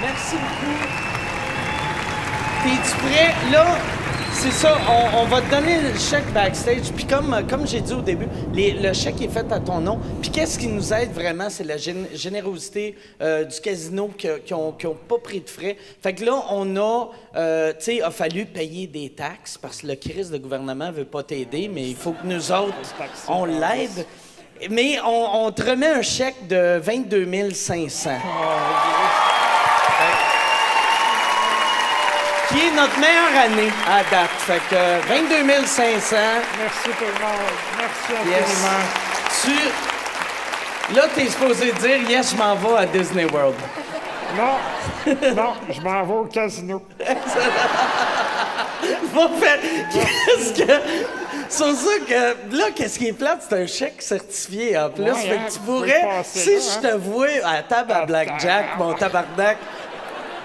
Merci beaucoup. T'es-tu prêt? Là, c'est ça, on va te donner le chèque backstage. Puis comme j'ai dit au début, le chèque est fait à ton nom. Puis qu'est-ce qui nous aide vraiment, c'est la générosité du casino qui ont pas pris de frais. Fait que là, on a, tu sais, a fallu payer des taxes parce que le crise de gouvernement veut pas t'aider, mais il faut que nous autres, on l'aide. Mais on te remet un chèque de 22 500. Qui est notre meilleure année à date. Fait que 22 500. Merci tout le monde. Merci infiniment. Là, t'es supposé dire « Yes, je m'en vais à Disney World ». Non, je m'en vais au casino. Va faire... Qu'est-ce que... C'est ça que... Là, qu'est-ce qui est plate, c'est un chèque certifié en plus. Fait que tu pourrais... Si je te vois à la table à Blackjack, mon tabarnak,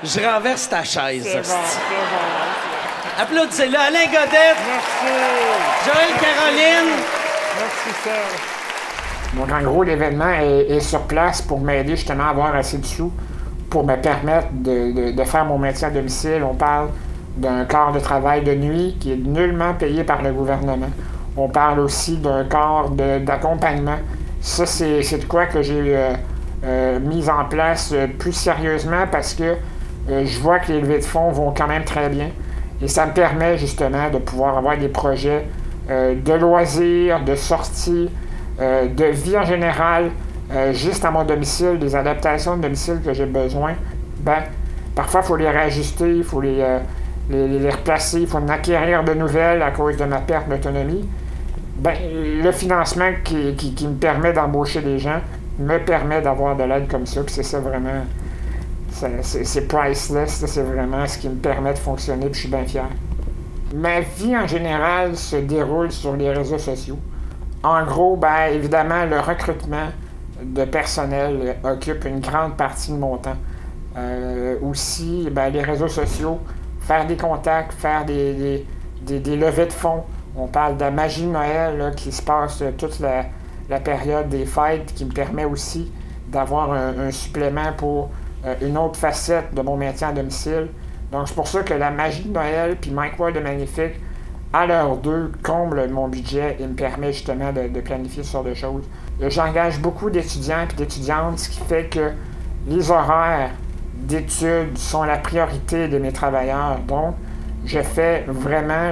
je renverse ta chaise. C'est bon. Applaudissez-le. Alain Godette. Merci. Joël Caroline. Merci, Serge. Donc, en gros, l'événement est sur place pour m'aider justement à avoir assez de sous pour me permettre de faire mon métier à domicile. On parle d'un corps de travail de nuit qui est nullement payé par le gouvernement. On parle aussi d'un corps d'accompagnement. Ça, c'est de quoi que j'ai mis en place plus sérieusement parce que je vois que les levées de fonds vont quand même très bien. Et ça me permet justement de pouvoir avoir des projets de loisirs, de sorties, de vie en général, juste à mon domicile, des adaptations de domicile que j'ai besoin. Ben, parfois, il faut les réajuster, il faut les replacer, il faut en acquérir de nouvelles à cause de ma perte d'autonomie. Ben, le financement qui me permet d'embaucher des gens me permet d'avoir de l'aide comme ça, puis c'est ça vraiment... C'est priceless, c'est vraiment ce qui me permet de fonctionner, puis je suis bien fier. Ma vie en général se déroule sur les réseaux sociaux. En gros, ben, évidemment, le recrutement de personnel occupe une grande partie de mon temps. Aussi, ben, les réseaux sociaux, faire des contacts, faire des levées de fonds. On parle de la magie de Noël là, qui se passe toute la période des fêtes, qui me permet aussi d'avoir un supplément pour une autre facette de mon métier à domicile. Donc, c'est pour ça que la magie de Noël puis Mike Ward de Magnifique, à l'heure d'eux, comble mon budget et me permet justement de planifier ce genre de choses. J'engage beaucoup d'étudiants et d'étudiantes, ce qui fait que les horaires d'études sont la priorité de mes travailleurs. Donc, je fais vraiment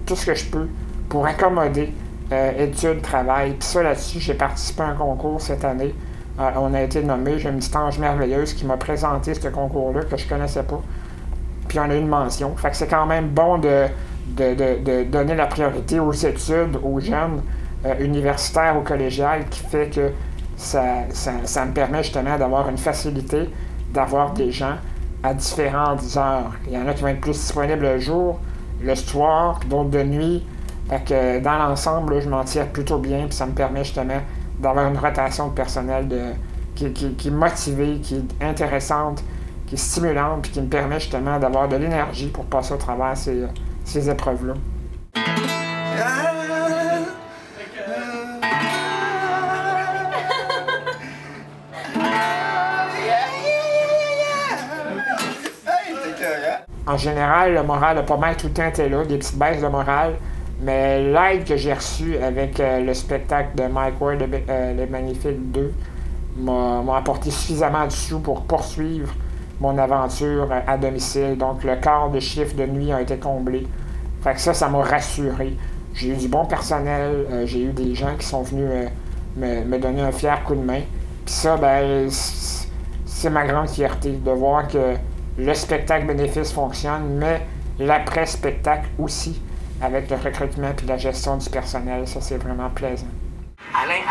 tout ce que je peux pour accommoder études, travail. Puis ça, là-dessus, j'ai participé à un concours cette année. On a été nommé, j'ai une petite ange merveilleuse qui m'a présenté ce concours-là que je connaissais pas. Puis on a eu une mention. Fait que c'est quand même bon de donner la priorité aux études, aux jeunes universitaires ou collégiales, qui fait que ça me permet justement d'avoir une facilité, d'avoir des gens à différentes heures. Il y en a qui vont être plus disponibles le jour, le soir, puis d'autres de nuit. Fait que dans l'ensemble, là, je m'en tire plutôt bien, puis ça me permet justement d'avoir une rotation de personnel qui est motivée, qui est intéressante, qui est stimulante, puis qui me permet justement d'avoir de l'énergie pour passer au travers ces épreuves-là. En général, le moral a pas mal tout le temps été là, des petites baisses de morale. Mais l'aide que j'ai reçue avec le spectacle de Mike Ward, Le Magnifique 2, m'a apporté suffisamment de sous pour poursuivre mon aventure à domicile. Donc, le quart de chiffre de nuit a été comblé. Fait que ça m'a rassuré. J'ai eu du bon personnel, j'ai eu des gens qui sont venus me donner un fier coup de main. Puis ça, ben, c'est ma grande fierté de voir que le spectacle bénéfice fonctionne, mais l'après-spectacle aussi, avec le recrutement et la gestion du personnel. Ça, c'est vraiment plaisant. Alain,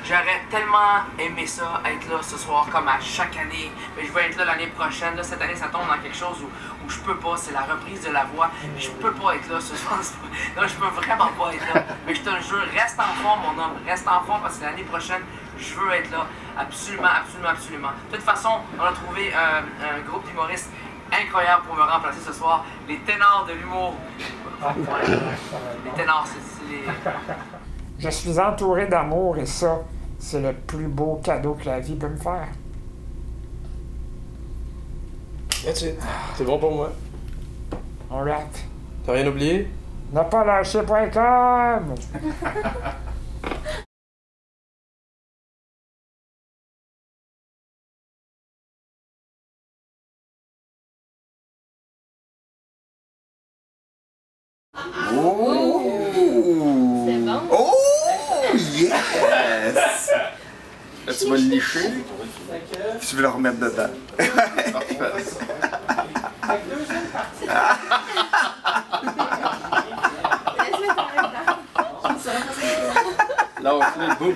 j'aurais tellement aimé ça, être là ce soir comme à chaque année. Mais je vais être là l'année prochaine. Là, cette année, ça tombe dans quelque chose où je peux pas. C'est la reprise de la voix. Mais je peux pas être là ce soir. Non, je peux vraiment pas être là. Mais je te le jure, reste en forme, mon homme. Reste en forme parce que l'année prochaine, je veux être là. Absolument. De toute façon, on a trouvé un groupe d'humoristes incroyable pour me remplacer ce soir. Les ténors de l'humour. Les ténors, c'est les... Je suis entouré d'amour et ça, c'est le plus beau cadeau que la vie peut me faire. That's it. C'est bon pour moi. Alright. T'as rien oublié? N'a pas lâché.com. Oh! C'est bon. Oh! Yes! Là, tu vas le licher. Puis tu veux le remettre dedans. Laisse-le faire. Là, on finit le bout.